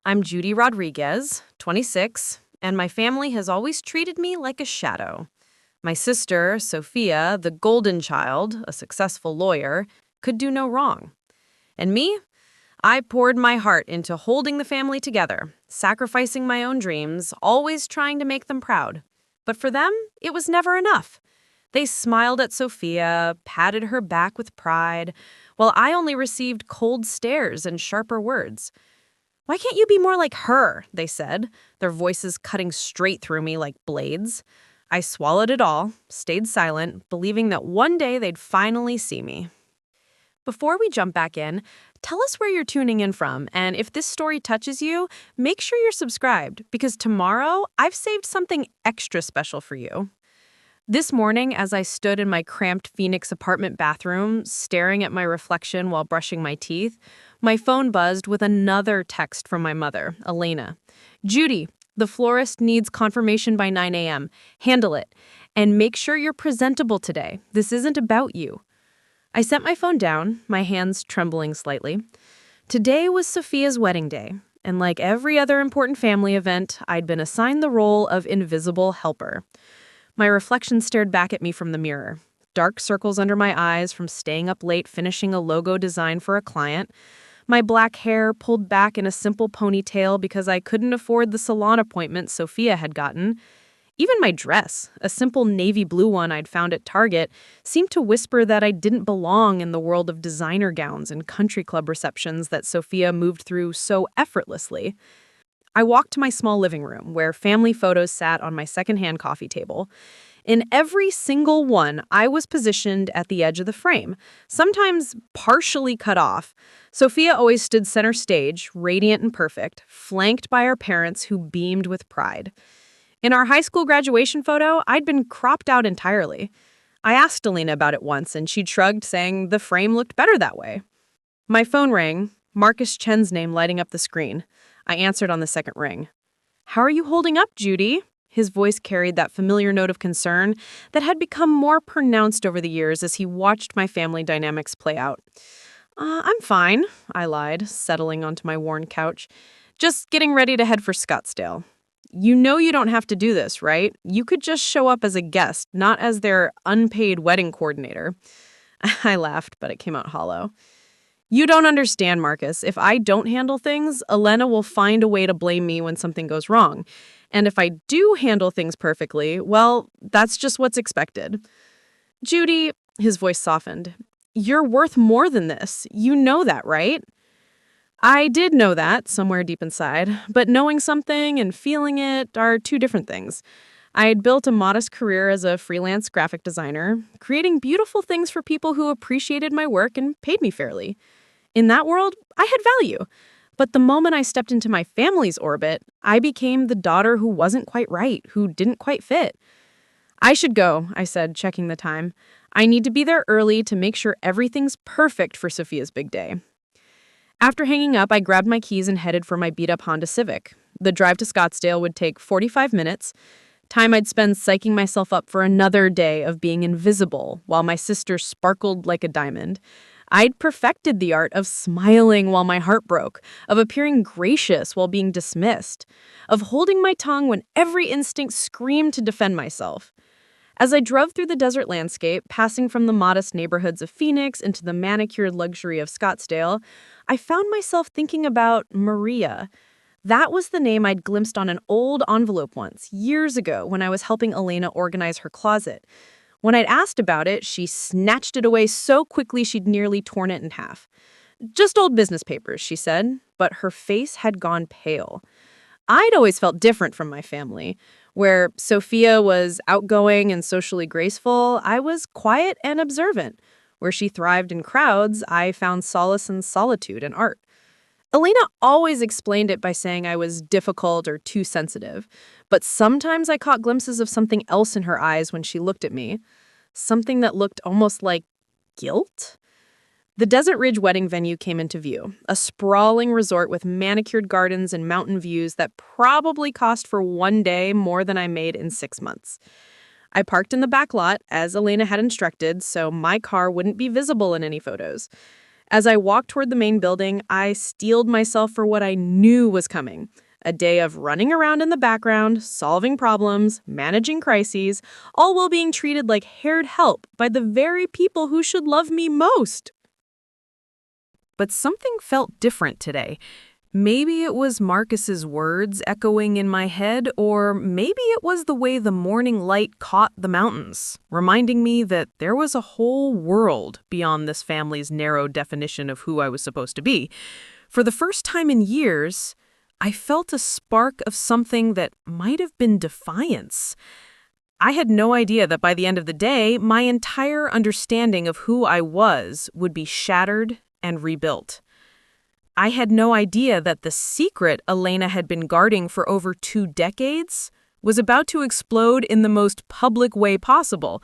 I'm Judy Rodriguez, 26, and my family has always treated me like a shadow. My sister, Sofia, the golden child, a successful lawyer, could do no wrong. And me? I poured my heart into holding the family together, sacrificing my own dreams, always trying to make them proud. But for them, it was never enough. They smiled at Sofia, patted her back with pride, while I only received cold stares and sharper words. "Why can't you be more like her?" they said, their voices cutting straight through me like blades. I swallowed it all, stayed silent, believing that one day they'd finally see me. Before we jump back in, tell us where you're tuning in from, and if this story touches you, make sure you're subscribed, because tomorrow I've saved something extra special for you. This morning, as I stood in my cramped Phoenix apartment bathroom, staring at my reflection while brushing my teeth, my phone buzzed with another text from my mother, Elena. "Judy, the florist needs confirmation by 9 a.m. Handle it. And make sure you're presentable today. This isn't about you." I set my phone down, my hands trembling slightly. Today was Sofia's wedding day, and like every other important family event, I'd been assigned the role of invisible helper. My reflection stared back at me from the mirror. Dark circles under my eyes from staying up late finishing a logo design for a client. My black hair pulled back in a simple ponytail because I couldn't afford the salon appointment Sofia had gotten. Even my dress, a simple navy blue one I'd found at Target, seemed to whisper that I didn't belong in the world of designer gowns and country club receptions that Sofia moved through so effortlessly. I walked to my small living room, where family photos sat on my secondhand coffee table. In every single one, I was positioned at the edge of the frame, sometimes partially cut off. Sofia always stood center stage, radiant and perfect, flanked by our parents who beamed with pride. In our high school graduation photo, I'd been cropped out entirely. I asked Elena about it once, and she shrugged, saying the frame looked better that way. My phone rang, Marcus Chen's name lighting up the screen. I answered on the second ring. "How are you holding up, Judy?" His voice carried that familiar note of concern that had become more pronounced over the years as he watched my family dynamics play out. I'm fine," I lied, settling onto my worn couch. "Just getting ready to head for Scottsdale. You know you don't have to do this, right? You could just show up as a guest, not as their unpaid wedding coordinator." I laughed, but it came out hollow. "You don't understand, Marcus. If I don't handle things, Elena will find a way to blame me when something goes wrong. And if I do handle things perfectly, well, that's just what's expected." "Judy," his voice softened, "you're worth more than this. You know that, right?" I did know that, somewhere deep inside, but knowing something and feeling it are two different things. I had built a modest career as a freelance graphic designer, creating beautiful things for people who appreciated my work and paid me fairly. In that world, I had value. But the moment I stepped into my family's orbit, I became the daughter who wasn't quite right, who didn't quite fit. "I should go," I said, checking the time. "I need to be there early to make sure everything's perfect for Sofia's big day." After hanging up, I grabbed my keys and headed for my beat-up Honda Civic. The drive to Scottsdale would take 45 minutes, time I'd spend psyching myself up for another day of being invisible while my sister sparkled like a diamond. I'd perfected the art of smiling while my heart broke, of appearing gracious while being dismissed, of holding my tongue when every instinct screamed to defend myself. As I drove through the desert landscape, passing from the modest neighborhoods of Phoenix into the manicured luxury of Scottsdale, I found myself thinking about Maria. That was the name I'd glimpsed on an old envelope once, years ago, when I was helping Elena organize her closet. When I'd asked about it, she snatched it away so quickly she'd nearly torn it in half. "Just old business papers," she said, but her face had gone pale. I'd always felt different from my family. Where Sofia was outgoing and socially graceful, I was quiet and observant. Where she thrived in crowds, I found solace in solitude and art. Elena always explained it by saying I was difficult or too sensitive, but sometimes I caught glimpses of something else in her eyes when she looked at me. Something that looked almost like guilt? The Desert Ridge wedding venue came into view, a sprawling resort with manicured gardens and mountain views that probably cost for one day more than I made in 6 months. I parked in the back lot, as Elena had instructed, so my car wouldn't be visible in any photos. As I walked toward the main building, I steeled myself for what I knew was coming. A day of running around in the background, solving problems, managing crises, all while being treated like hired help by the very people who should love me most. But something felt different today. Maybe it was Marcus's words echoing in my head, or maybe it was the way the morning light caught the mountains, reminding me that there was a whole world beyond this family's narrow definition of who I was supposed to be. For the first time in years, I felt a spark of something that might have been defiance. I had no idea that by the end of the day, my entire understanding of who I was would be shattered and rebuilt. I had no idea that the secret Elena had been guarding for over 2 decades was about to explode in the most public way possible.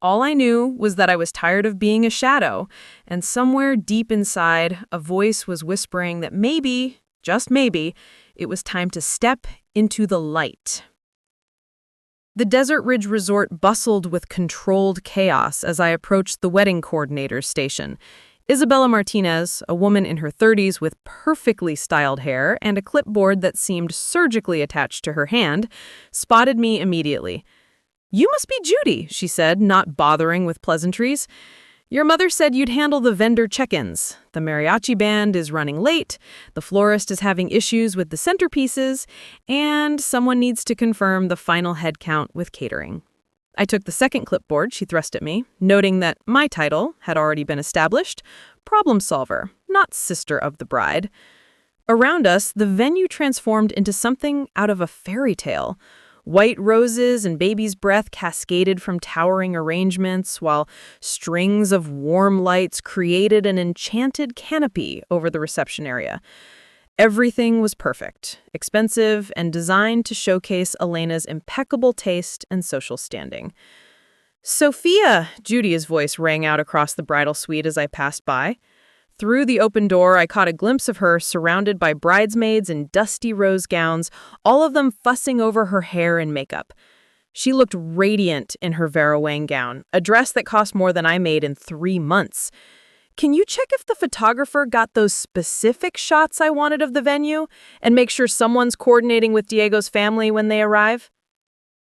All I knew was that I was tired of being a shadow, and somewhere deep inside, a voice was whispering that maybe, just maybe, it was time to step into the light. The Desert Ridge Resort bustled with controlled chaos as I approached the wedding coordinator's station. Isabella Martinez, a woman in her 30s with perfectly styled hair and a clipboard that seemed surgically attached to her hand, spotted me immediately. "You must be Judy," she said, not bothering with pleasantries. "Your mother said you'd handle the vendor check-ins. The mariachi band is running late, the florist is having issues with the centerpieces, and someone needs to confirm the final head count with catering." I took the second clipboard she thrust at me, noting that my title had already been established, problem solver, not sister of the bride. Around us, the venue transformed into something out of a fairy tale. White roses and baby's breath cascaded from towering arrangements, while strings of warm lights created an enchanted canopy over the reception area. Everything was perfect, expensive, and designed to showcase Elena's impeccable taste and social standing. "Sofia!" Judy's voice rang out across the bridal suite as I passed by. Through the open door, I caught a glimpse of her surrounded by bridesmaids in dusty rose gowns, all of them fussing over her hair and makeup. She looked radiant in her Vera Wang gown, a dress that cost more than I made in 3 months. "Can you check if the photographer got those specific shots I wanted of the venue and make sure someone's coordinating with Diego's family when they arrive?"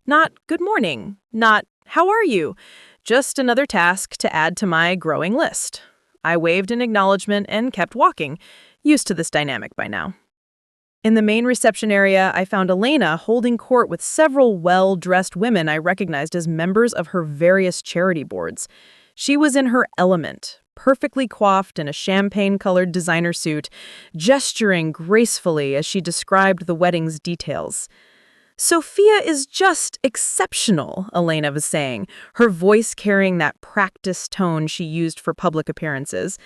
Not "good morning," not "how are you?" Just another task to add to my growing list. I waved in acknowledgement and kept walking, used to this dynamic by now. In the main reception area, I found Elena holding court with several well-dressed women I recognized as members of her various charity boards. She was in her element, perfectly coiffed in a champagne-colored designer suit, gesturing gracefully as she described the wedding's details. "Sofia is just exceptional," Elena was saying, her voice carrying that practiced tone she used for public appearances.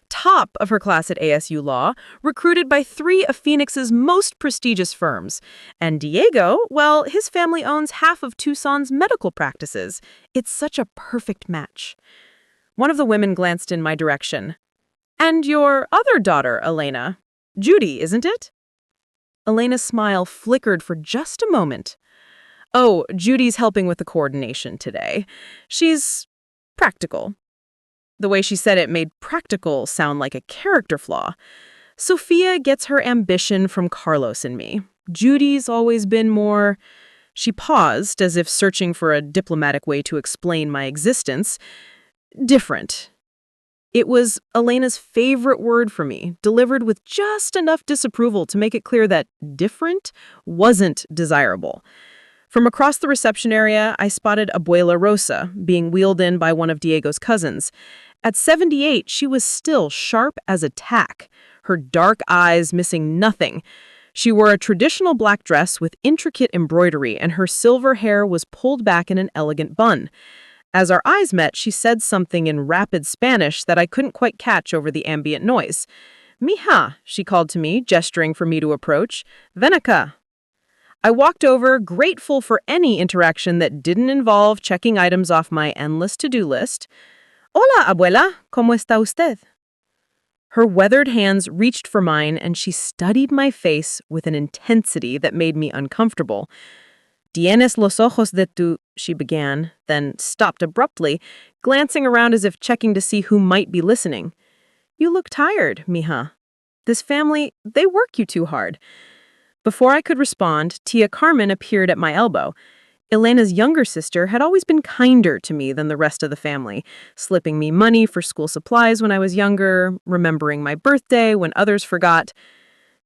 "Top of her class at ASU Law, recruited by 3 of Phoenix's most prestigious firms. And Diego, well, his family owns half of Tucson's medical practices. It's such a perfect match." One of the women glanced in my direction. "And your other daughter, Elena? Judy, isn't it?" Elena's smile flickered for just a moment. "Oh, Judy's helping with the coordination today. She's practical." The way she said it made practical sound like a character flaw. "Sofia gets her ambition from Carlos and me. Judy's always been more—" She paused, as if searching for a diplomatic way to explain my existence. "Different." It was Elena's favorite word for me, delivered with just enough disapproval to make it clear that different wasn't desirable. From across the reception area, I spotted Abuela Rosa being wheeled in by one of Diego's cousins. At 78, she was still sharp as a tack, her dark eyes missing nothing. She wore a traditional black dress with intricate embroidery, and her silver hair was pulled back in an elegant bun. As our eyes met, she said something in rapid Spanish that I couldn't quite catch over the ambient noise. "Mija," she called to me, gesturing for me to approach. "Ven acá." I walked over, grateful for any interaction that didn't involve checking items off my endless to-do list. "Hola, abuela, ¿cómo está usted?" Her weathered hands reached for mine, and she studied my face with an intensity that made me uncomfortable. "Tienes los ojos de tu—" she began, then stopped abruptly, glancing around as if checking to see who might be listening. You look tired, mija. This family, they work you too hard. Before I could respond, Tia Carmen appeared at my elbow. Elena's younger sister had always been kinder to me than the rest of the family, slipping me money for school supplies when I was younger, remembering my birthday when others forgot.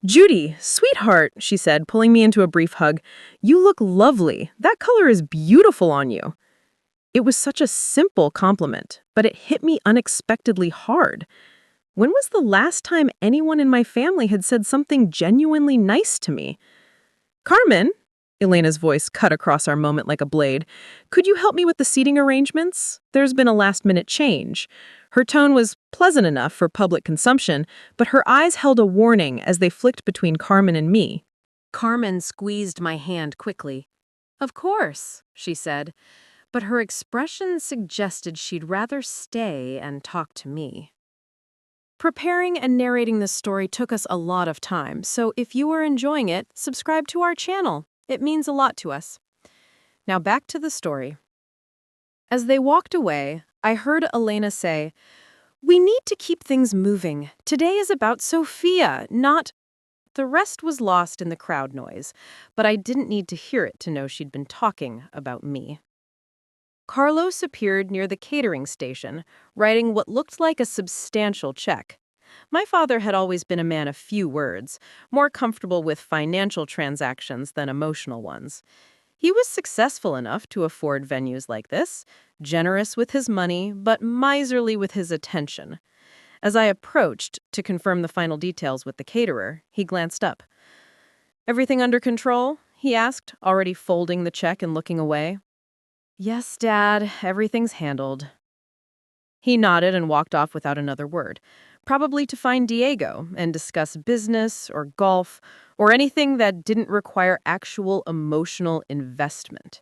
Judy, sweetheart, she said, pulling me into a brief hug. You look lovely. That color is beautiful on you. It was such a simple compliment, but it hit me unexpectedly hard. When was the last time anyone in my family had said something genuinely nice to me? Carmen, Elena's voice cut across our moment like a blade. Could you help me with the seating arrangements? There's been a last-minute change. Her tone was pleasant enough for public consumption, but her eyes held a warning as they flicked between Carmen and me. Carmen squeezed my hand quickly. Of course, she said, but her expression suggested she'd rather stay and talk to me. Preparing and narrating this story took us a lot of time, so if you are enjoying it, subscribe to our channel. It means a lot to us. Now back to the story. As they walked away, I heard Elena say, "We need to keep things moving. Today is about Sofia, not—" The rest was lost in the crowd noise, but I didn't need to hear it to know she'd been talking about me. Carlos appeared near the catering station, writing what looked like a substantial check. My father had always been a man of few words, more comfortable with financial transactions than emotional ones. He was successful enough to afford venues like this, generous with his money, but miserly with his attention. As I approached to confirm the final details with the caterer, he glanced up. "Everything under control?" he asked, already folding the check and looking away. "Yes, Dad, everything's handled." He nodded and walked off without another word, probably to find Diego and discuss business or golf or anything that didn't require actual emotional investment.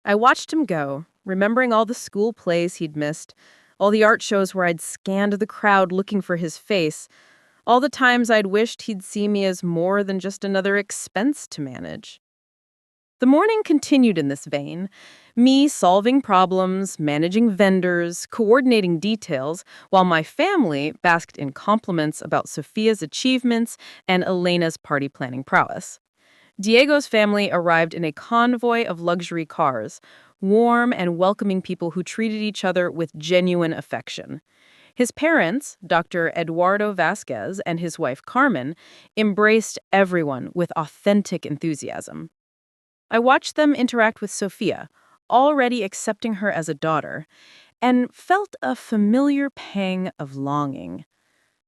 I watched him go, remembering all the school plays he'd missed, all the art shows where I'd scanned the crowd looking for his face, all the times I'd wished he'd see me as more than just another expense to manage. The morning continued in this vein, me solving problems, managing vendors, coordinating details, while my family basked in compliments about Sofia's achievements and Elena's party planning prowess. Diego's family arrived in a convoy of luxury cars, warm and welcoming people who treated each other with genuine affection. His parents, Dr. Eduardo Vasquez and his wife Carmen, embraced everyone with authentic enthusiasm. I watched them interact with Sofia, already accepting her as a daughter, and felt a familiar pang of longing.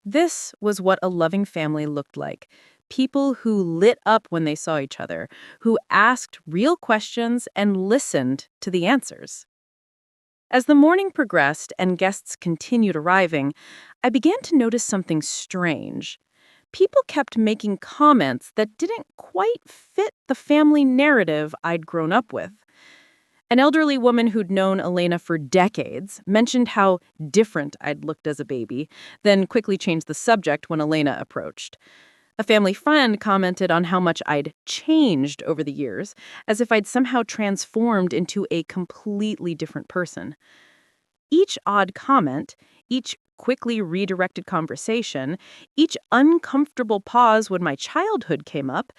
This was what a loving family looked like. People who lit up when they saw each other, who asked real questions and listened to the answers. As the morning progressed and guests continued arriving, I began to notice something strange. People kept making comments that didn't quite fit the family narrative I'd grown up with. An elderly woman who'd known Elena for decades mentioned how different I'd looked as a baby, then quickly changed the subject when Elena approached. A family friend commented on how much I'd changed over the years, as if I'd somehow transformed into a completely different person. Each odd comment, each quickly redirected conversation, each uncomfortable pause when my childhood came up,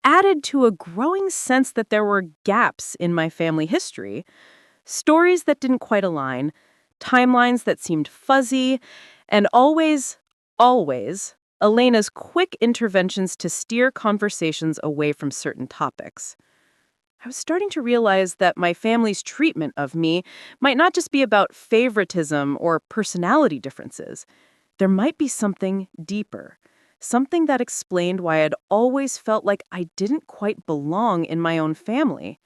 added to a growing sense that there were gaps in my family history, stories that didn't quite align, timelines that seemed fuzzy, and always, Elena's quick interventions to steer conversations away from certain topics. I was starting to realize that my family's treatment of me might not just be about favoritism or personality differences. There might be something deeper, something that explained why I'd always felt like I didn't quite belong in my own family.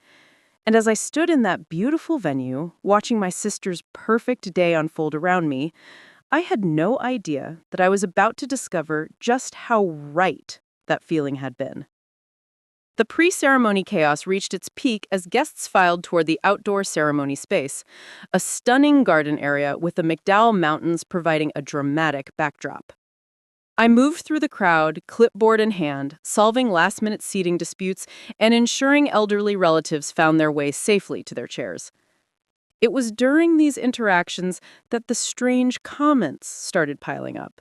And as I stood in that beautiful venue, watching my sister's perfect day unfold around me, I had no idea that I was about to discover just how right that feeling had been. The pre-ceremony chaos reached its peak as guests filed toward the outdoor ceremony space, a stunning garden area with the McDowell Mountains providing a dramatic backdrop. I moved through the crowd, clipboard in hand, solving last-minute seating disputes and ensuring elderly relatives found their way safely to their chairs. It was during these interactions that the strange comments started piling up.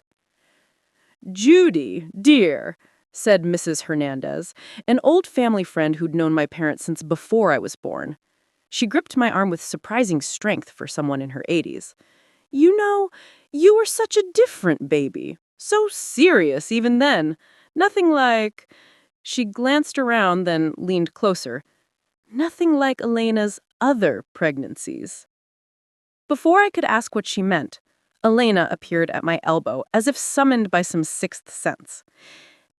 "Judy, dear," said Mrs. Hernandez, an old family friend who'd known my parents since before I was born. She gripped my arm with surprising strength for someone in her 80s. "You know, you were such a different baby. So serious even then. Nothing like—" She glanced around, then leaned closer. "Nothing like Elena's other pregnancies." Before I could ask what she meant, Elena appeared at my elbow, as if summoned by some sixth sense.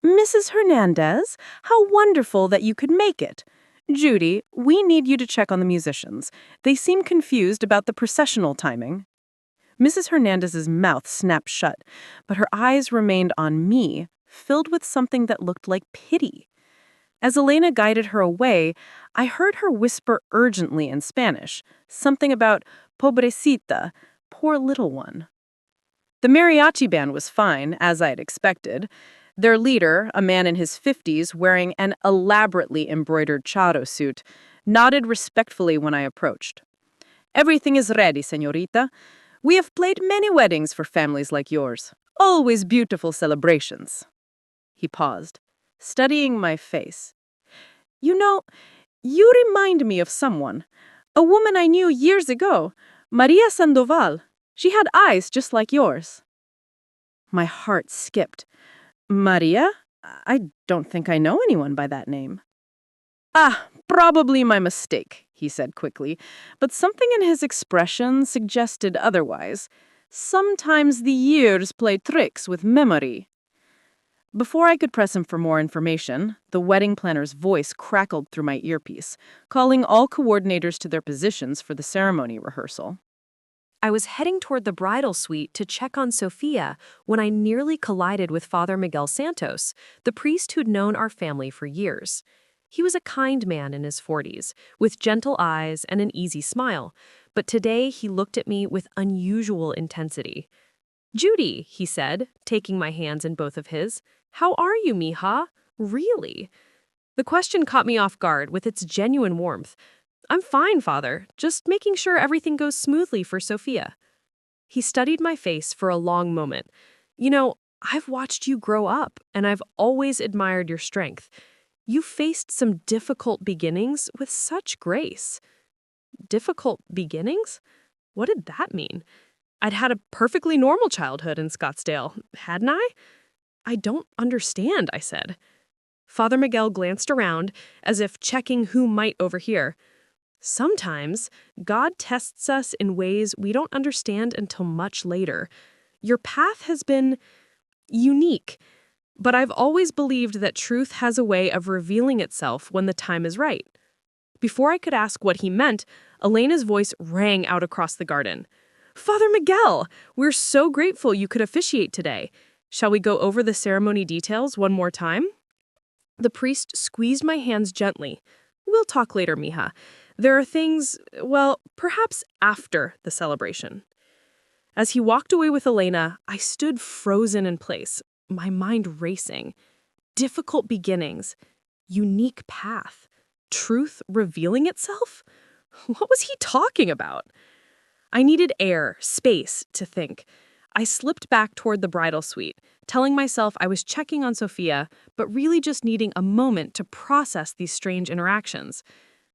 "Mrs. Hernandez, how wonderful that you could make it. Judy, we need you to check on the musicians. They seem confused about the processional timing." Mrs. Hernandez's mouth snapped shut, but her eyes remained on me, filled with something that looked like pity. As Elena guided her away, I heard her whisper urgently in Spanish, something about pobrecita, poor little one. The mariachi band was fine, as I had expected. Their leader, a man in his 50s wearing an elaborately embroidered charo suit, nodded respectfully when I approached. "Everything is ready, señorita. We have played many weddings for families like yours. Always beautiful celebrations." He paused, studying my face. "You know, you remind me of someone. A woman I knew years ago, Maria Sandoval. She had eyes just like yours." My heart skipped. "Maria? I don't think I know anyone by that name." "Ah, probably my mistake," he said quickly, but something in his expression suggested otherwise. Sometimes the years play tricks with memory. Before I could press him for more information, the wedding planner's voice crackled through my earpiece, calling all coordinators to their positions for the ceremony rehearsal. I was heading toward the bridal suite to check on Sofia when I nearly collided with Father Miguel Santos, the priest who'd known our family for years. He was a kind man in his 40s, with gentle eyes and an easy smile, but today he looked at me with unusual intensity. "Judy," he said, taking my hands in both of his, "how are you, mija? Really?" The question caught me off guard with its genuine warmth. "I'm fine, Father, just making sure everything goes smoothly for Sofia." He studied my face for a long moment. "You know, I've watched you grow up, and I've always admired your strength. You faced some difficult beginnings with such grace." Difficult beginnings? What did that mean? I'd had a perfectly normal childhood in Scottsdale, hadn't I? "I don't understand," I said. Father Miguel glanced around, as if checking who might overhear. "Sometimes, God tests us in ways we don't understand until much later. Your path has been unique, but I've always believed that truth has a way of revealing itself when the time is right." Before I could ask what he meant, Elena's voice rang out across the garden. "Father Miguel, we're so grateful you could officiate today. Shall we go over the ceremony details one more time?" The priest squeezed my hands gently. "We'll talk later, mija. There are things, well, perhaps after the celebration." As he walked away with Elena, I stood frozen in place, my mind racing. Difficult beginnings, unique path, truth revealing itself? What was he talking about? I needed air, space to think. I slipped back toward the bridal suite, telling myself I was checking on Sofia, but really just needing a moment to process these strange interactions.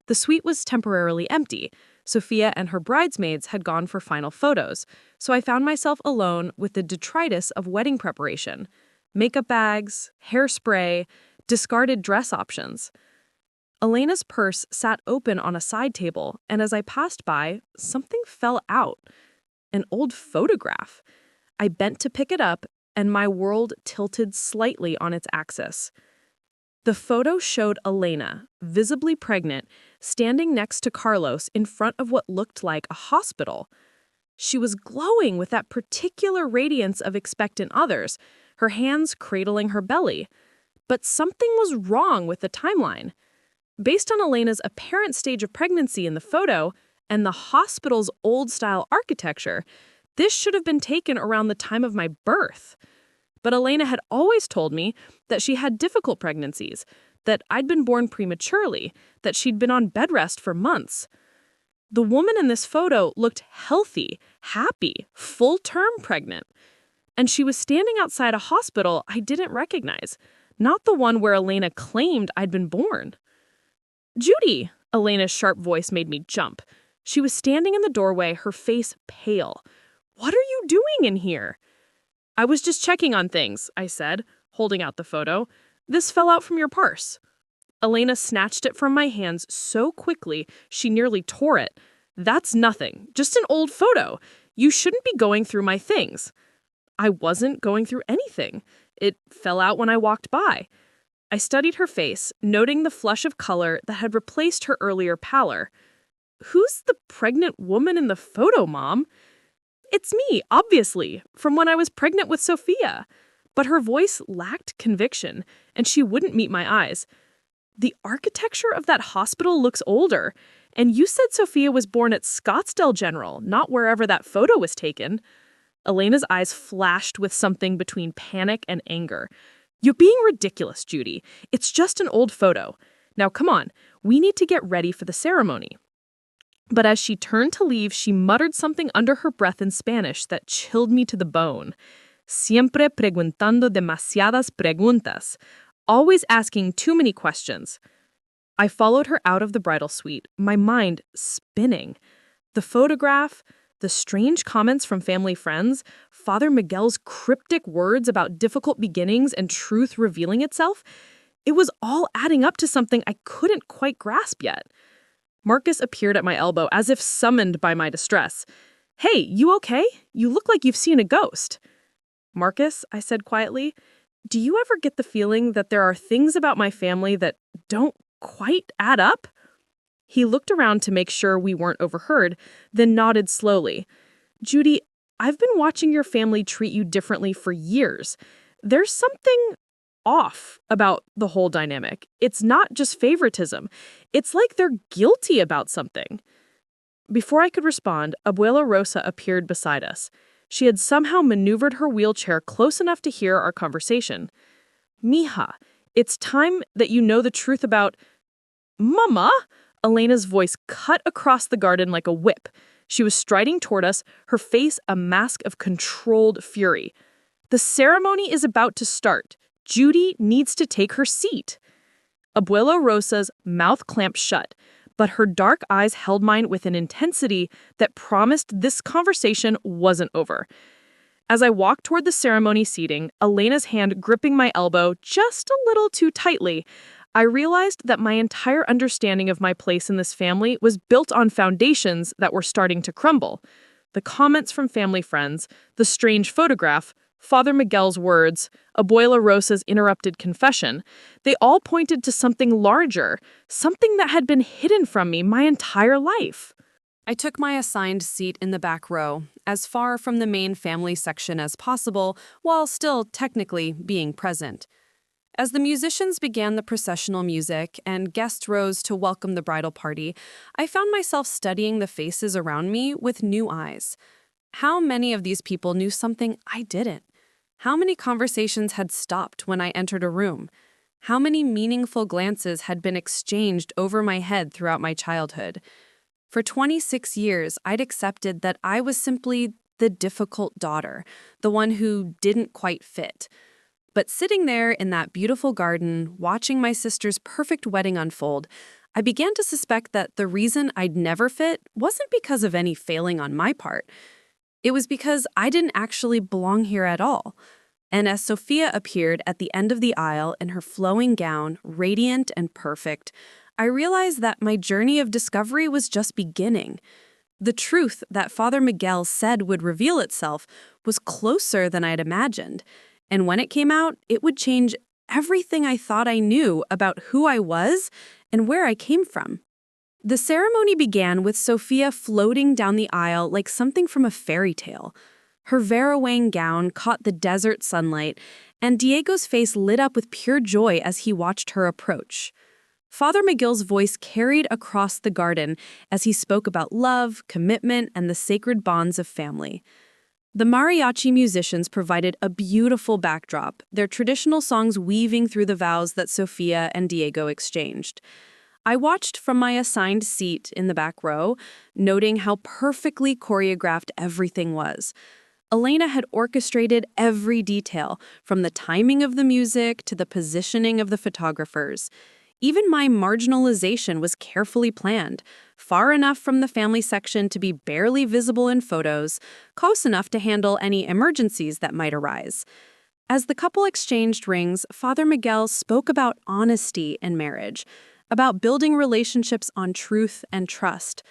The suite was temporarily empty. Sofia and her bridesmaids had gone for final photos, so I found myself alone with the detritus of wedding preparation. Makeup bags, hairspray, discarded dress options. Elena's purse sat open on a side table, and as I passed by, something fell out. An old photograph. I bent to pick it up, and my world tilted slightly on its axis. The photo showed Elena, visibly pregnant, standing next to Carlos in front of what looked like a hospital. She was glowing with that particular radiance of expectant others, her hands cradling her belly. But something was wrong with the timeline. Based on Elena's apparent stage of pregnancy in the photo and the hospital's old-style architecture, this should have been taken around the time of my birth. But Elena had always told me that she had difficult pregnancies, that I'd been born prematurely, that she'd been on bed rest for months. The woman in this photo looked healthy, happy, full-term pregnant. And she was standing outside a hospital I didn't recognize, not the one where Elena claimed I'd been born. "Judy!" Elena's sharp voice made me jump. She was standing in the doorway, her face pale. "What are you doing in here?" "I was just checking on things," I said, holding out the photo. "This fell out from your purse." Elena snatched it from my hands so quickly she nearly tore it. "That's nothing, just an old photo. You shouldn't be going through my things." I wasn't going through anything. It fell out when I walked by. I studied her face, noting the flush of color that had replaced her earlier pallor. "Who's the pregnant woman in the photo, Mom?" "It's me, obviously, from when I was pregnant with Sofia." But her voice lacked conviction, and she wouldn't meet my eyes. "The architecture of that hospital looks older, and you said Sofia was born at Scottsdale General, not wherever that photo was taken." Elena's eyes flashed with something between panic and anger. "You're being ridiculous, Judy. It's just an old photo. Now come on, we need to get ready for the ceremony." But as she turned to leave, she muttered something under her breath in Spanish that chilled me to the bone. "Siempre preguntando demasiadas preguntas." Always asking too many questions. I followed her out of the bridal suite, my mind spinning. The photograph, the strange comments from family friends, Father Miguel's cryptic words about difficult beginnings and truth revealing itself, it was all adding up to something I couldn't quite grasp yet. Marcus appeared at my elbow as if summoned by my distress. "Hey, you okay? You look like you've seen a ghost." "Marcus," I said quietly, "do you ever get the feeling that there are things about my family that don't quite add up?" He looked around to make sure we weren't overheard, then nodded slowly. "Judy, I've been watching your family treat you differently for years. There's something off about the whole dynamic. It's not just favoritism. It's like they're guilty about something." Before I could respond, Abuela Rosa appeared beside us. She had somehow maneuvered her wheelchair close enough to hear our conversation. "Mija, it's time that you know the truth about—" "Mama!" Elena's voice cut across the garden like a whip. She was striding toward us, her face a mask of controlled fury. "The ceremony is about to start. Judy needs to take her seat." Abuela Rosa's mouth clamped shut, but her dark eyes held mine with an intensity that promised this conversation wasn't over. As I walked toward the ceremony seating, Elena's hand gripping my elbow just a little too tightly, I realized that my entire understanding of my place in this family was built on foundations that were starting to crumble. The comments from family friends, the strange photograph, Father Miguel's words, Abuela Rosa's interrupted confession, they all pointed to something larger, something that had been hidden from me my entire life. I took my assigned seat in the back row, as far from the main family section as possible, while still technically being present. As the musicians began the processional music and guests rose to welcome the bridal party, I found myself studying the faces around me with new eyes. How many of these people knew something I didn't? How many conversations had stopped when I entered a room? How many meaningful glances had been exchanged over my head throughout my childhood? For 26 years, I'd accepted that I was simply the difficult daughter, the one who didn't quite fit. But sitting there in that beautiful garden, watching my sister's perfect wedding unfold, I began to suspect that the reason I'd never fit wasn't because of any failing on my part. It was because I didn't actually belong here at all. And as Sofia appeared at the end of the aisle in her flowing gown, radiant and perfect, I realized that my journey of discovery was just beginning. The truth that Father Miguel said would reveal itself was closer than I'd imagined. And when it came out, it would change everything I thought I knew about who I was and where I came from. The ceremony began with Sofia floating down the aisle like something from a fairy tale. Her Verawang gown caught the desert sunlight, and Diego's face lit up with pure joy as he watched her approach. Father Miguel's voice carried across the garden as he spoke about love, commitment, and the sacred bonds of family. The mariachi musicians provided a beautiful backdrop, their traditional songs weaving through the vows that Sofia and Diego exchanged. I watched from my assigned seat in the back row, noting how perfectly choreographed everything was. Elena had orchestrated every detail, from the timing of the music to the positioning of the photographers. Even my marginalization was carefully planned, far enough from the family section to be barely visible in photos, close enough to handle any emergencies that might arise. As the couple exchanged rings, Father Miguel spoke about honesty in marriage, about building relationships on truth and trust.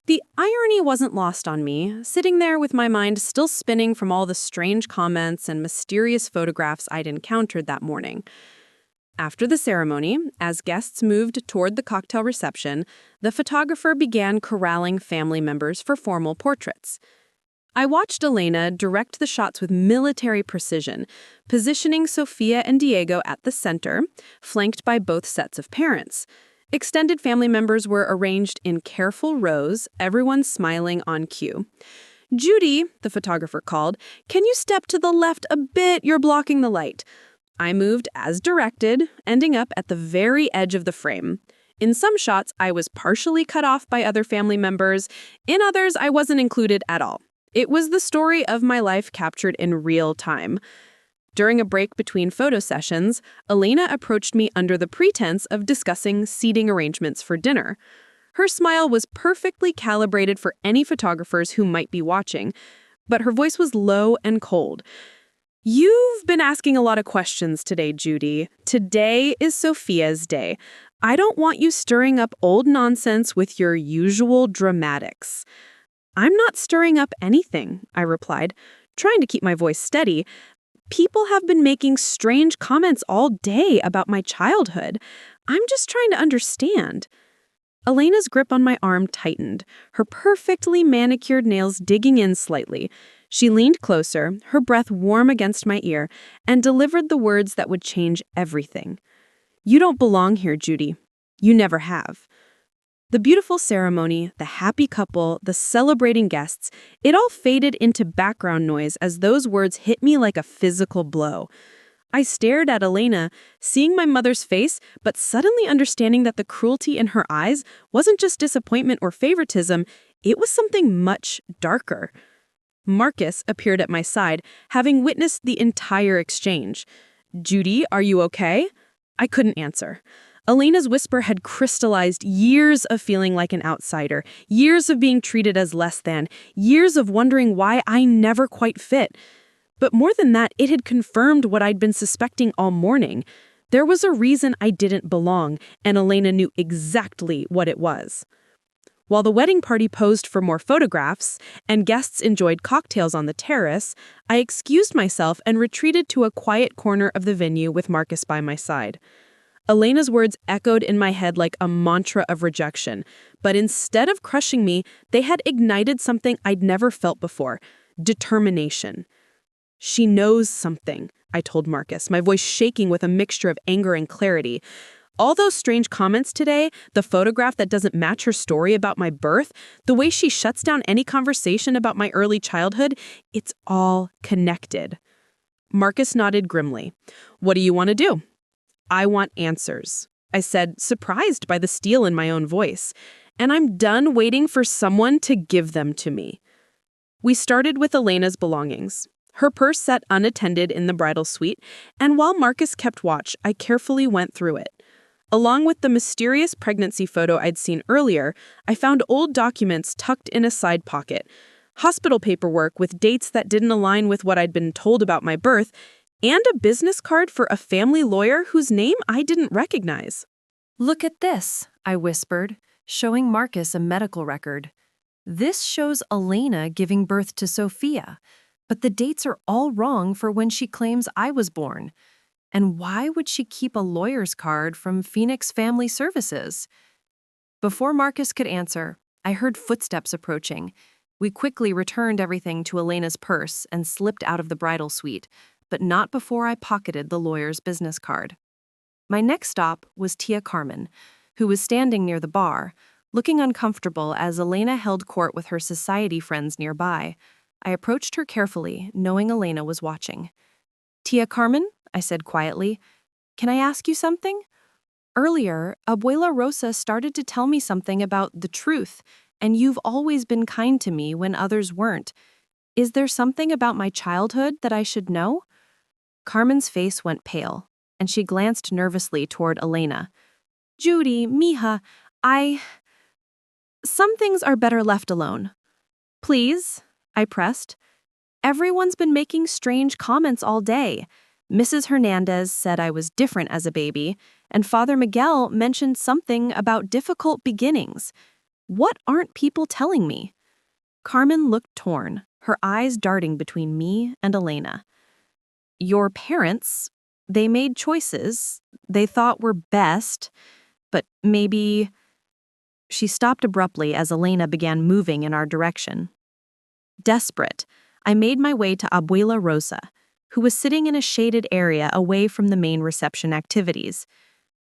The irony wasn't lost on me, sitting there with my mind still spinning from all the strange comments and mysterious photographs I'd encountered that morning. After the ceremony, as guests moved toward the cocktail reception, the photographer began corralling family members for formal portraits. I watched Elena direct the shots with military precision, positioning Sofia and Diego at the center, flanked by both sets of parents. Extended family members were arranged in careful rows, everyone smiling on cue. "Judy," the photographer called, "can you step to the left a bit? You're blocking the light." I moved as directed, ending up at the very edge of the frame. In some shots, I was partially cut off by other family members. In others, I wasn't included at all. It was the story of my life captured in real time. During a break between photo sessions, Elena approached me under the pretense of discussing seating arrangements for dinner. Her smile was perfectly calibrated for any photographers who might be watching, but her voice was low and cold. "You've been asking a lot of questions today, Judy. Today is Sofia's day. I don't want you stirring up old nonsense with your usual dramatics." "I'm not stirring up anything," I replied, trying to keep my voice steady. "People have been making strange comments all day about my childhood. I'm just trying to understand." Elena's grip on my arm tightened, her perfectly manicured nails digging in slightly. She leaned closer, her breath warm against my ear, and delivered the words that would change everything. "You don't belong here, Judy. You never have." The beautiful ceremony, the happy couple, the celebrating guests, it all faded into background noise as those words hit me like a physical blow. I stared at Elena, seeing my mother's face, but suddenly understanding that the cruelty in her eyes wasn't just disappointment or favoritism, it was something much darker. Marcus appeared at my side, having witnessed the entire exchange. "Judy, are you okay?" I couldn't answer. Elena's whisper had crystallized years of feeling like an outsider, years of being treated as less than, years of wondering why I never quite fit. But more than that, it had confirmed what I'd been suspecting all morning. There was a reason I didn't belong, and Elena knew exactly what it was. While the wedding party posed for more photographs and guests enjoyed cocktails on the terrace, I excused myself and retreated to a quiet corner of the venue with Marcus by my side. Elena's words echoed in my head like a mantra of rejection, but instead of crushing me, they had ignited something I'd never felt before: determination. "She knows something," I told Marcus, my voice shaking with a mixture of anger and clarity. "All those strange comments today, the photograph that doesn't match her story about my birth, the way she shuts down any conversation about my early childhood, it's all connected." Marcus nodded grimly. "What do you want to do?" "I want answers," I said, surprised by the steel in my own voice. "And I'm done waiting for someone to give them to me." We started with Elena's belongings. Her purse sat unattended in the bridal suite, and while Marcus kept watch, I carefully went through it. Along with the mysterious pregnancy photo I'd seen earlier, I found old documents tucked in a side pocket, hospital paperwork with dates that didn't align with what I'd been told about my birth, and a business card for a family lawyer whose name I didn't recognize. "Look at this," I whispered, showing Marcus a medical record. "This shows Elena giving birth to Sofia, but the dates are all wrong for when she claims I was born. And why would she keep a lawyer's card from Phoenix Family Services?" Before Marcus could answer, I heard footsteps approaching. We quickly returned everything to Elena's purse and slipped out of the bridal suite, but not before I pocketed the lawyer's business card. My next stop was Tia Carmen, who was standing near the bar, looking uncomfortable as Elena held court with her society friends nearby. I approached her carefully, knowing Elena was watching. "Tia Carmen," I said quietly, "can I ask you something?" Earlier, Abuela Rosa started to tell me something about the truth, and you've always been kind to me when others weren't. Is there something about my childhood that I should know? Carmen's face went pale, and she glanced nervously toward Elena. Judy, mija, Some things are better left alone. Please, I pressed. Everyone's been making strange comments all day. Mrs. Hernandez said I was different as a baby, and Father Miguel mentioned something about difficult beginnings. What aren't people telling me? Carmen looked torn, her eyes darting between me and Elena. Your parents, they made choices they thought were best, but maybe... She stopped abruptly as Elena began moving in our direction. Desperate, I made my way to Abuela Rosa, who was sitting in a shaded area away from the main reception activities.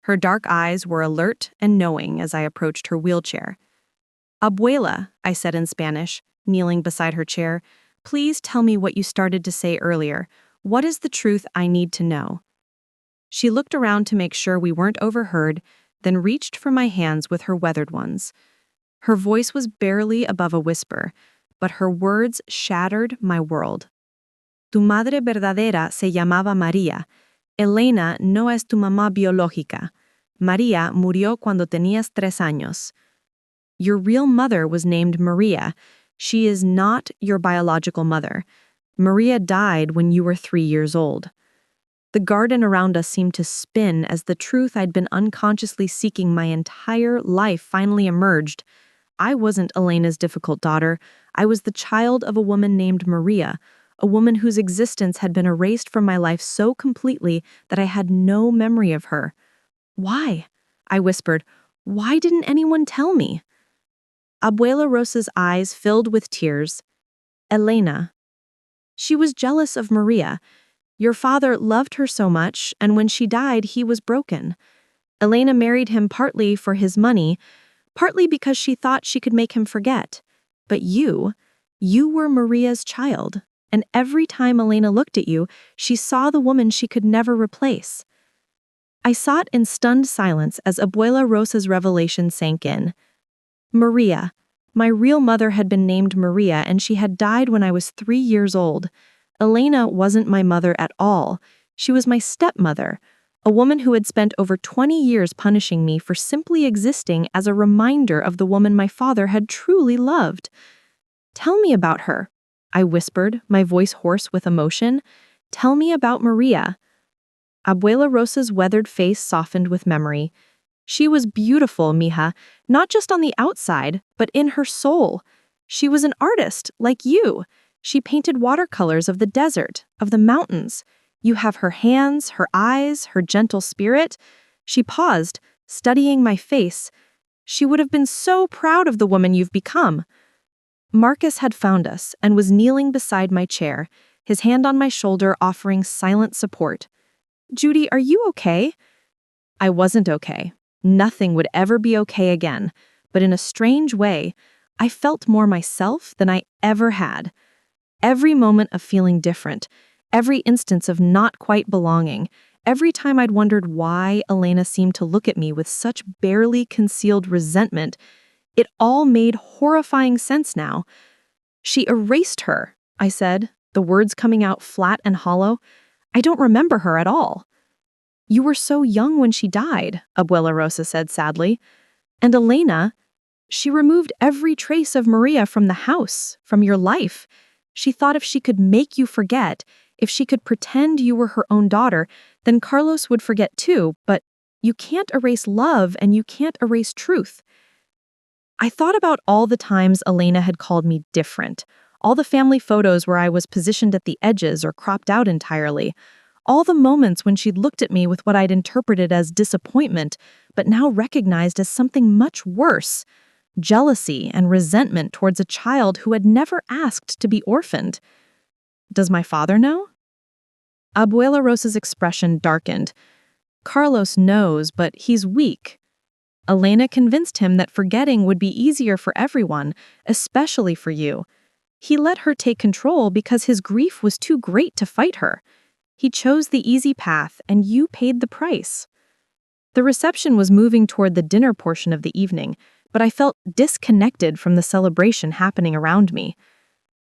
Her dark eyes were alert and knowing as I approached her wheelchair. Abuela, I said in Spanish, kneeling beside her chair, please tell me what you started to say earlier. What is the truth I need to know? She looked around to make sure we weren't overheard, then reached for my hands with her weathered ones. Her voice was barely above a whisper, but her words shattered my world. Tu madre verdadera se llamaba María. Elena no es tu mamá biológica. María murió cuando tenías 3 años. Your real mother was named Maria. She is not your biological mother. Maria died when you were 3 years old. The garden around us seemed to spin as the truth I'd been unconsciously seeking my entire life finally emerged. I wasn't Elena's difficult daughter. I was the child of a woman named Maria, a woman whose existence had been erased from my life so completely that I had no memory of her. Why? I whispered. Why didn't anyone tell me? Abuela Rosa's eyes filled with tears. Elena. She was jealous of Maria. Your father loved her so much, and when she died, he was broken. Elena married him partly for his money, partly because she thought she could make him forget. But you were Maria's child, and every time Elena looked at you, she saw the woman she could never replace. I sat in stunned silence as Abuela Rosa's revelation sank in. Maria. My real mother had been named Maria, and she had died when I was 3 years old. Elena wasn't my mother at all. She was my stepmother, a woman who had spent over 20 years punishing me for simply existing as a reminder of the woman my father had truly loved. Tell me about her, I whispered, my voice hoarse with emotion. Tell me about Maria. Abuela Rosa's weathered face softened with memory. She was beautiful, mija, not just on the outside, but in her soul. She was an artist, like you. She painted watercolors of the desert, of the mountains. You have her hands, her eyes, her gentle spirit. She paused, studying my face. She would have been so proud of the woman you've become. Marcus had found us and was kneeling beside my chair, his hand on my shoulder offering silent support. Judy, are you okay? I wasn't okay. Nothing would ever be okay again, but in a strange way, I felt more myself than I ever had. Every moment of feeling different, every instance of not quite belonging, every time I'd wondered why Elena seemed to look at me with such barely concealed resentment, it all made horrifying sense now. She erased her, I said, the words coming out flat and hollow. I don't remember her at all. You were so young when she died, Abuela Rosa said sadly. And Elena, she removed every trace of Maria from the house, from your life. She thought if she could make you forget, if she could pretend you were her own daughter, then Carlos would forget too, but you can't erase love and you can't erase truth. I thought about all the times Elena had called me different, all the family photos where I was positioned at the edges or cropped out entirely, all the moments when she'd looked at me with what I'd interpreted as disappointment, but now recognized as something much worse. Jealousy and resentment towards a child who had never asked to be orphaned. Does my father know? Abuela Rosa's expression darkened. Carlos knows, but he's weak. Elena convinced him that forgetting would be easier for everyone, especially for you. He let her take control because his grief was too great to fight her. He chose the easy path, and you paid the price. The reception was moving toward the dinner portion of the evening, but I felt disconnected from the celebration happening around me.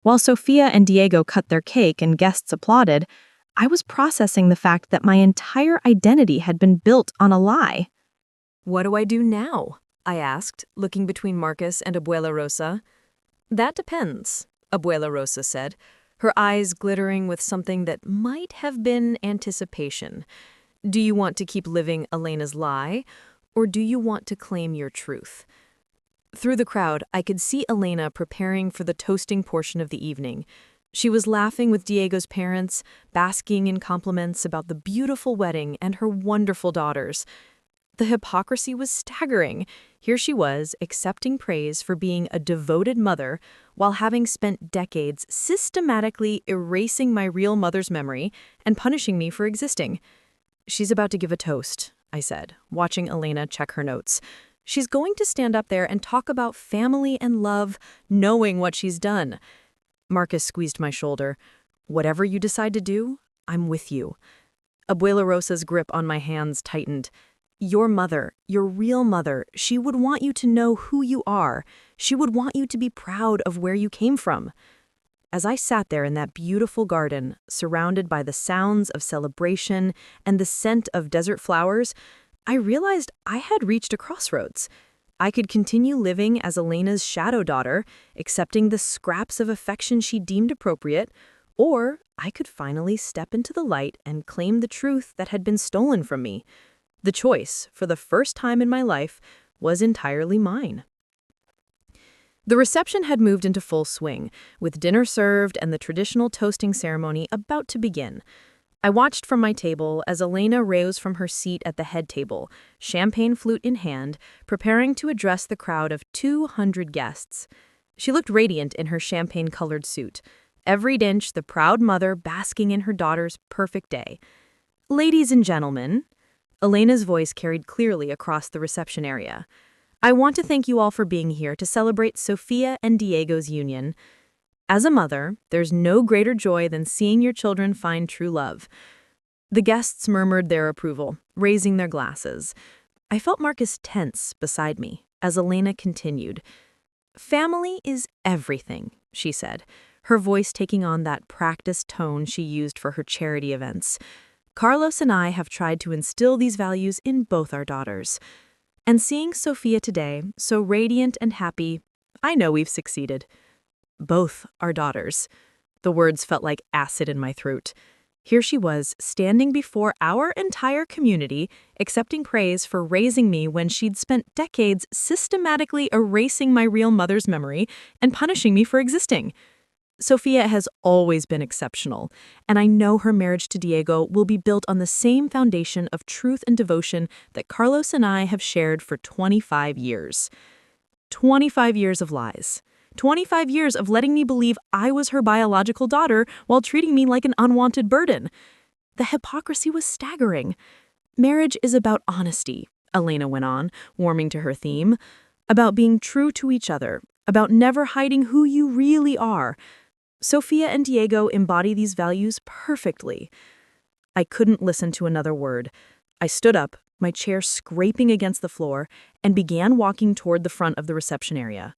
While Sofia and Diego cut their cake and guests applauded, I was processing the fact that my entire identity had been built on a lie. "What do I do now?" I asked, looking between Marcus and Abuela Rosa. "That depends," Abuela Rosa said, her eyes glittering with something that might have been anticipation. "Do you want to keep living Elena's lie, or do you want to claim your truth?" Through the crowd, I could see Elena preparing for the toasting portion of the evening. She was laughing with Diego's parents, basking in compliments about the beautiful wedding and her wonderful daughters. The hypocrisy was staggering. Here she was, accepting praise for being a devoted mother, while having spent decades systematically erasing my real mother's memory and punishing me for existing. "She's about to give a toast," I said, watching Elena check her notes. "She's going to stand up there and talk about family and love, knowing what she's done." Marcus squeezed my shoulder. "Whatever you decide to do, I'm with you." Abuela Rosa's grip on my hands tightened. "Your mother, your real mother, she would want you to know who you are. She would want you to be proud of where you came from." As I sat there in that beautiful garden, surrounded by the sounds of celebration and the scent of desert flowers, I realized I had reached a crossroads. I could continue living as Elena's shadow daughter, accepting the scraps of affection she deemed appropriate, or I could finally step into the light and claim the truth that had been stolen from me. The choice, for the first time in my life, was entirely mine. The reception had moved into full swing, with dinner served and the traditional toasting ceremony about to begin. I watched from my table as Elena rose from her seat at the head table, champagne flute in hand, preparing to address the crowd of 200 guests. She looked radiant in her champagne-colored suit, every inch the proud mother basking in her daughter's perfect day. "Ladies and gentlemen," Elena's voice carried clearly across the reception area, "I want to thank you all for being here to celebrate Sofia and Diego's union. As a mother, there's no greater joy than seeing your children find true love." The guests murmured their approval, raising their glasses. I felt Marcus tense beside me as Elena continued. "Family is everything," she said, her voice taking on that practiced tone she used for her charity events. "Carlos and I have tried to instill these values in both our daughters. And seeing Sofia today, so radiant and happy, I know we've succeeded. Both our daughters." The words felt like acid in my throat. Here she was, standing before our entire community, accepting praise for raising me when she'd spent decades systematically erasing my real mother's memory and punishing me for existing. Sofia has always been exceptional, and I know her marriage to Diego will be built on the same foundation of truth and devotion that Carlos and I have shared for 25 years. 25 years of lies. 25 years of letting me believe I was her biological daughter while treating me like an unwanted burden. The hypocrisy was staggering. "Marriage is about honesty," Elena went on, warming to her theme. "About being true to each other, about never hiding who you really are. Sofia and Diego embody these values perfectly." I couldn't listen to another word. I stood up, my chair scraping against the floor, and began walking toward the front of the reception area.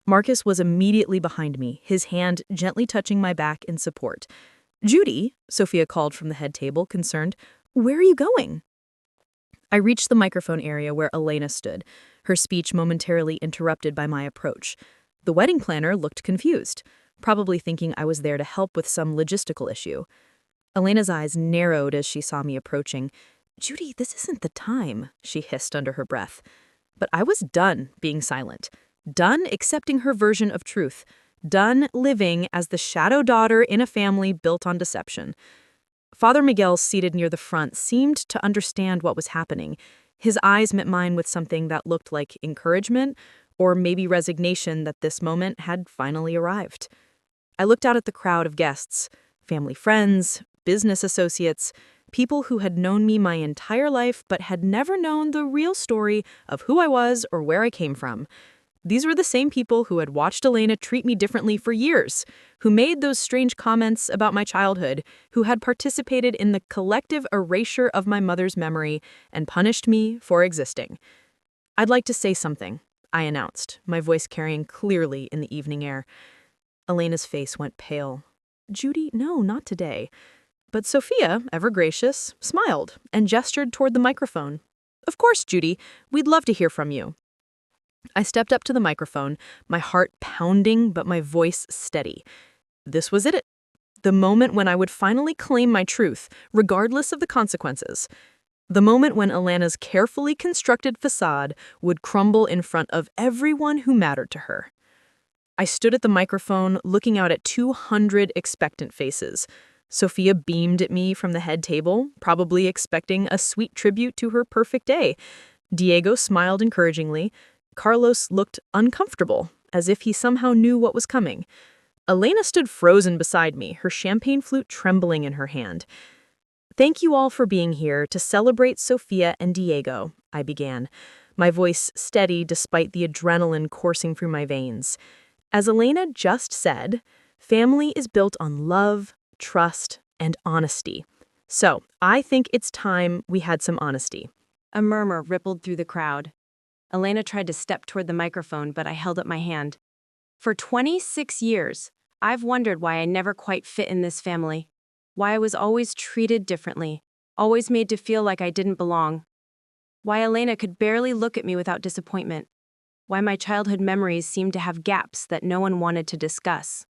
Marcus was immediately behind me, his hand gently touching my back in support. "Judy," Sofia called from the head table, concerned, "where are you going?" I reached the microphone area where Elena stood, her speech momentarily interrupted by my approach. The wedding planner looked confused, probably thinking I was there to help with some logistical issue. Elena's eyes narrowed as she saw me approaching. "Judy, this isn't the time," she hissed under her breath. But I was done being silent, done accepting her version of truth, done living as the shadow daughter in a family built on deception. Father Miguel, seated near the front, seemed to understand what was happening. His eyes met mine with something that looked like encouragement, or maybe resignation that this moment had finally arrived. I looked out at the crowd of guests, family friends, business associates, people who had known me my entire life but had never known the real story of who I was or where I came from. These were the same people who had watched Elena treat me differently for years, who made those strange comments about my childhood, who had participated in the collective erasure of my mother's memory and punished me for existing. "I'd like to say something," I announced, my voice carrying clearly in the evening air. Elena's face went pale. "Judy, no, not today." But Sofia, ever gracious, smiled and gestured toward the microphone. "Of course, Judy, we'd love to hear from you." I stepped up to the microphone, my heart pounding but my voice steady. This was it. The moment when I would finally claim my truth, regardless of the consequences. The moment when Elena's carefully constructed facade would crumble in front of everyone who mattered to her. I stood at the microphone, looking out at 200 expectant faces. Sofia beamed at me from the head table, probably expecting a sweet tribute to her perfect day. Diego smiled encouragingly. Carlos looked uncomfortable, as if he somehow knew what was coming. Elena stood frozen beside me, her champagne flute trembling in her hand. "Thank you all for being here to celebrate Sofia and Diego," I began, my voice steady despite the adrenaline coursing through my veins. As Elena just said, family is built on love, trust, and honesty. So, I think it's time we had some honesty. A murmur rippled through the crowd. Elena tried to step toward the microphone, but I held up my hand. "For 26 years, I've wondered why I never quite fit in this family. Why I was always treated differently, always made to feel like I didn't belong. Why Elena could barely look at me without disappointment. Why my childhood memories seemed to have gaps that no one wanted to discuss."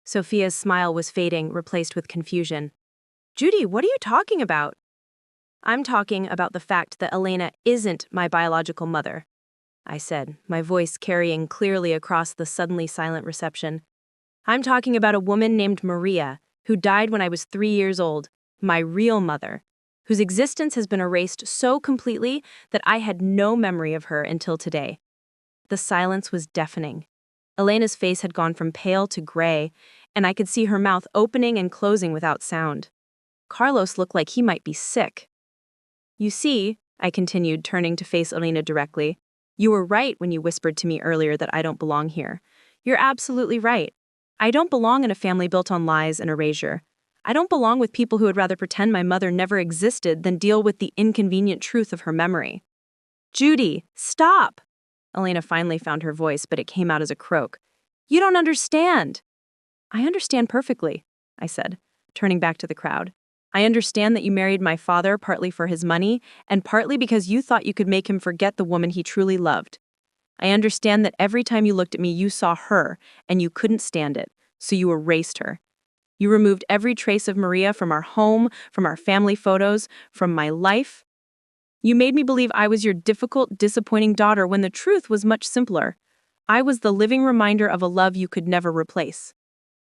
Sofia's smile was fading, replaced with confusion. "Judy, what are you talking about?" "I'm talking about the fact that Elena isn't my biological mother," I said, my voice carrying clearly across the suddenly silent reception. "I'm talking about a woman named Maria, who died when I was 3 years old, my real mother, whose existence has been erased so completely that I had no memory of her until today." The silence was deafening. Elena's face had gone from pale to gray, and I could see her mouth opening and closing without sound. Carlos looked like he might be sick. "You see," I continued, turning to face Elena directly, "you were right when you whispered to me earlier that I don't belong here. You're absolutely right. I don't belong in a family built on lies and erasure. I don't belong with people who would rather pretend my mother never existed than deal with the inconvenient truth of her memory." "Judy, stop!" Elena finally found her voice, but it came out as a croak. "You don't understand." "I understand perfectly," I said, turning back to the crowd. "I understand that you married my father partly for his money and partly because you thought you could make him forget the woman he truly loved. I understand that every time you looked at me, you saw her, and you couldn't stand it, so you erased her. You removed every trace of Maria from our home, from our family photos, from my life. You made me believe I was your difficult, disappointing daughter when the truth was much simpler. I was the living reminder of a love you could never replace."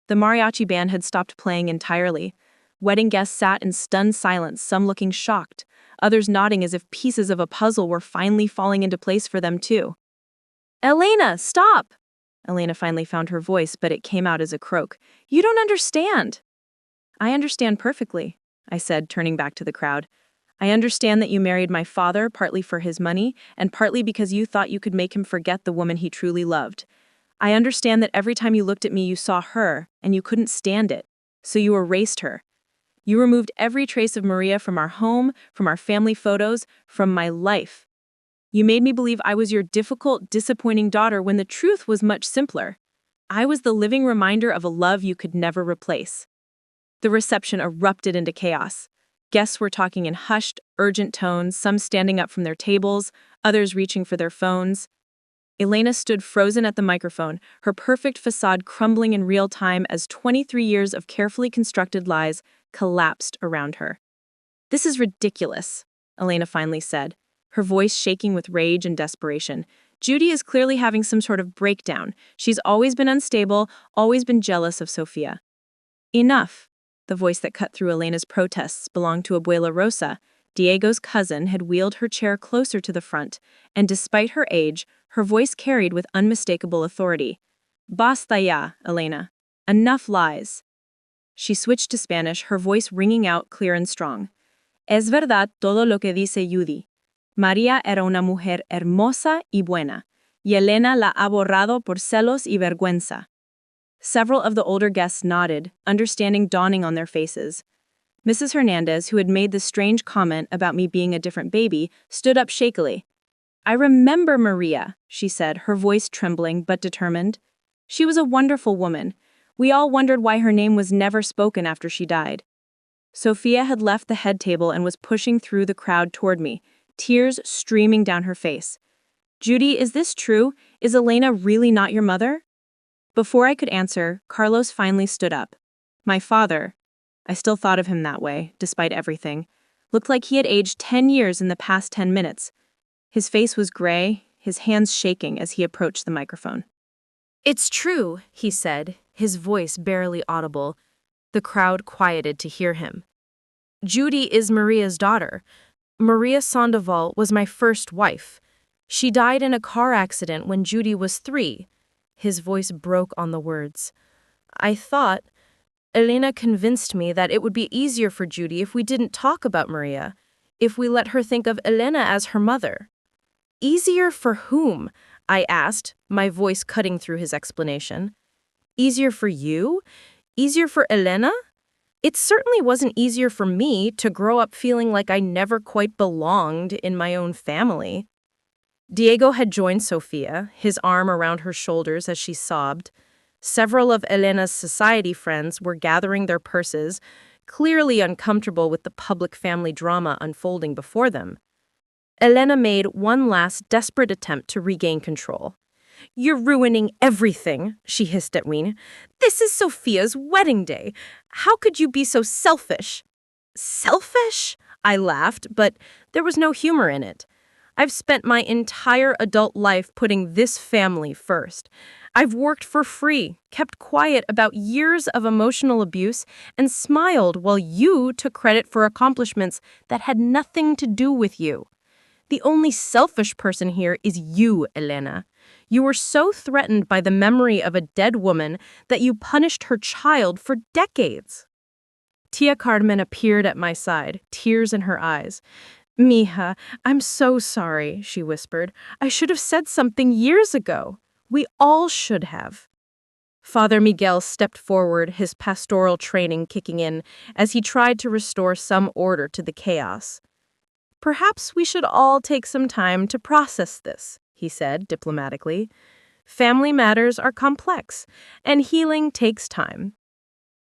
The mariachi band had stopped playing entirely. Wedding guests sat in stunned silence, some looking shocked, others nodding as if pieces of a puzzle were finally falling into place for them too. "Elena, stop!" Elena finally found her voice, but it came out as a croak. "You don't understand." "I understand perfectly," I said, turning back to the crowd. "I understand that you married my father partly for his money and partly because you thought you could make him forget the woman he truly loved. I understand that every time you looked at me, you saw her, and you couldn't stand it, so you erased her. You removed every trace of Maria from our home, from our family photos, from my life. You made me believe I was your difficult, disappointing daughter when the truth was much simpler. I was the living reminder of a love you could never replace." The reception erupted into chaos. Guests were talking in hushed, urgent tones, some standing up from their tables, others reaching for their phones. Elena stood frozen at the microphone, her perfect facade crumbling in real time as 23 years of carefully constructed lies collapsed around her. "This is ridiculous," Elena finally said, her voice shaking with rage and desperation. "Judy is clearly having some sort of breakdown. She's always been unstable, always been jealous of Sofia." "Enough." The voice that cut through Elena's protests belonged to Abuela Rosa. Diego's cousin had wheeled her chair closer to the front, and despite her age, her voice carried with unmistakable authority. "Basta ya, Elena. Enough lies." She switched to Spanish, her voice ringing out clear and strong. "Es verdad todo lo que dice Judy. María era una mujer hermosa y buena, y Elena la ha borrado por celos y vergüenza. Several of the older guests nodded, understanding dawning on their faces. Mrs. Hernandez, who had made the strange comment about me being a different baby, stood up shakily. I remember Maria, she said, her voice trembling but determined. She was a wonderful woman. We all wondered why her name was never spoken after she died. Sofia had left the head table and was pushing through the crowd toward me, tears streaming down her face. Judy, is this true? Is Elena really not your mother? Before I could answer, Carlos finally stood up. My father, I still thought of him that way, despite everything, looked like he had aged 10 years in the past 10 minutes. His face was gray, his hands shaking as he approached the microphone. It's true, he said, his voice barely audible. The crowd quieted to hear him. Judy is Maria's daughter. Maria Sandoval was my first wife. She died in a car accident when Judy was 3. His voice broke on the words. I thought, Elena convinced me that it would be easier for Judy if we didn't talk about Maria, if we let her think of Elena as her mother. Easier for whom? I asked, my voice cutting through his explanation. Easier for you? Easier for Elena? It certainly wasn't easier for me to grow up feeling like I never quite belonged in my own family. Diego had joined Sofia, his arm around her shoulders as she sobbed. Several of Elena's society friends were gathering their purses, clearly uncomfortable with the public family drama unfolding before them. Elena made one last desperate attempt to regain control. You're ruining everything, she hissed at Ween. This is Sofia's wedding day. How could you be so selfish? Selfish? I laughed, but there was no humor in it. I've spent my entire adult life putting this family first. I've worked for free, kept quiet about years of emotional abuse, and smiled while you took credit for accomplishments that had nothing to do with you. The only selfish person here is you, Elena. You were so threatened by the memory of a dead woman that you punished her child for decades. Tia Carmen appeared at my side, tears in her eyes. Mija, I'm so sorry, she whispered. I should have said something years ago. We all should have. Father Miguel stepped forward, his pastoral training kicking in, as he tried to restore some order to the chaos. Perhaps we should all take some time to process this, he said diplomatically. Family matters are complex, and healing takes time.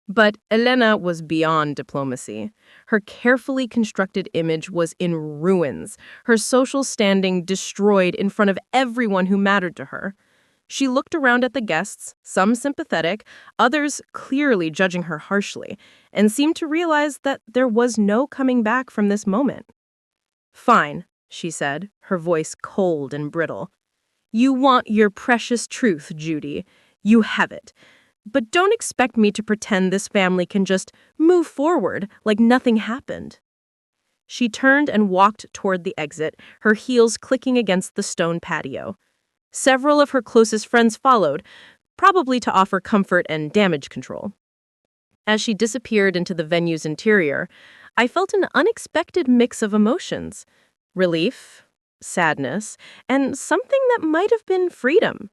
But Elena was beyond diplomacy. Her carefully constructed image was in ruins, her social standing destroyed in front of everyone who mattered to her. She looked around at the guests, some sympathetic, others clearly judging her harshly, and seemed to realize that there was no coming back from this moment. Fine, she said, her voice cold and brittle. You want your precious truth, Judy. You have it. But don't expect me to pretend this family can just move forward like nothing happened. She turned and walked toward the exit, her heels clicking against the stone patio. Several of her closest friends followed, probably to offer comfort and damage control. As she disappeared into the venue's interior, I felt an unexpected mix of emotions: relief, sadness, and something that might have been freedom.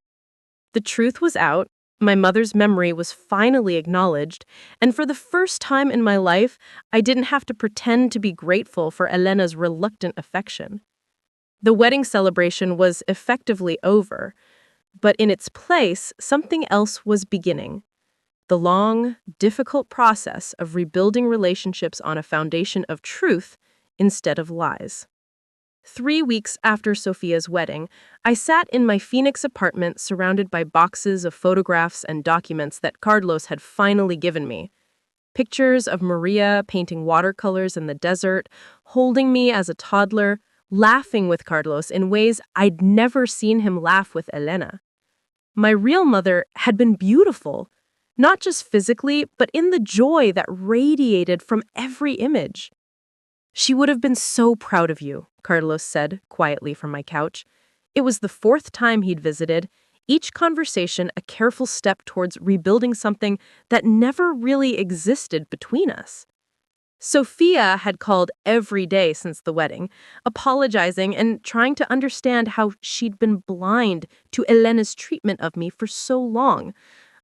The truth was out. My mother's memory was finally acknowledged, and for the first time in my life, I didn't have to pretend to be grateful for Elena's reluctant affection. The wedding celebration was effectively over, but in its place, something else was beginning. The long, difficult process of rebuilding relationships on a foundation of truth instead of lies. 3 weeks after Sofia's wedding, I sat in my Phoenix apartment surrounded by boxes of photographs and documents that Carlos had finally given me. Pictures of Maria painting watercolors in the desert, holding me as a toddler, laughing with Carlos in ways I'd never seen him laugh with Elena. My real mother had been beautiful, not just physically, but in the joy that radiated from every image. She would have been so proud of you, Carlos said quietly from my couch. It was the 4th time he'd visited, each conversation a careful step towards rebuilding something that never really existed between us. Sofia had called every day since the wedding, apologizing and trying to understand how she'd been blind to Elena's treatment of me for so long.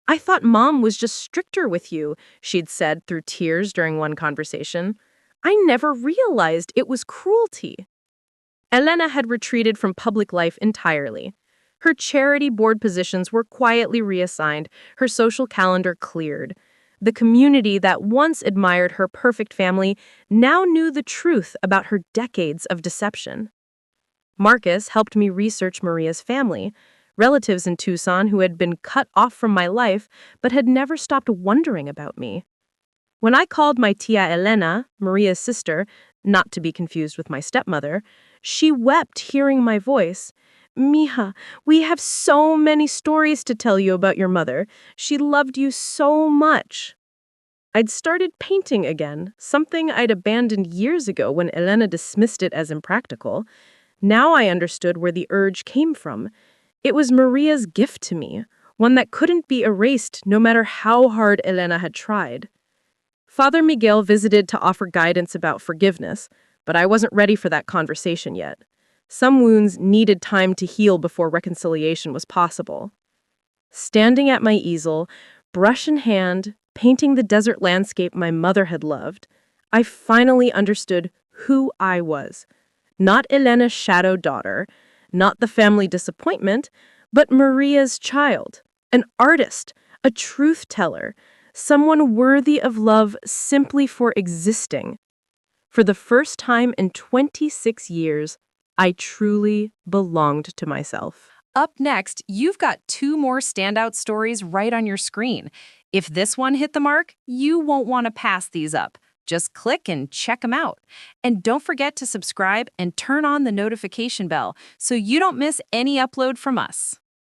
"I thought Mom was just stricter with you," she'd said through tears during one conversation. "I never realized it was cruelty." Elena had retreated from public life entirely. Her charity board positions were quietly reassigned, her social calendar cleared. The community that once admired her perfect family now knew the truth about her decades of deception. Marcus helped me research Maria's family, relatives in Tucson who had been cut off from my life but had never stopped wondering about me. When I called my tia Elena, Maria's sister, not to be confused with my stepmother, she wept hearing my voice. "Mija, we have so many stories to tell you about your mother. She loved you so much." I'd started painting again, something I'd abandoned years ago when Elena dismissed it as impractical. Now I understood where the urge came from. It was Maria's gift to me, one that couldn't be erased no matter how hard Elena had tried. Father Miguel visited to offer guidance about forgiveness, but I wasn't ready for that conversation yet. Some wounds needed time to heal before reconciliation was possible. Standing at my easel, brush in hand, painting the desert landscape my mother had loved, I finally understood who I was. Not Elena's shadow daughter, not the family disappointment, but Maria's child, an artist, a truth teller, someone worthy of love simply for existing. For the first time in 26 years, I truly belonged to myself. Up next, you've got 2 more standout stories right on your screen. If this one hit the mark, you won't want to pass these up. Just click and check them out. And don't forget to subscribe and turn on the notification bell so you don't miss any upload from us.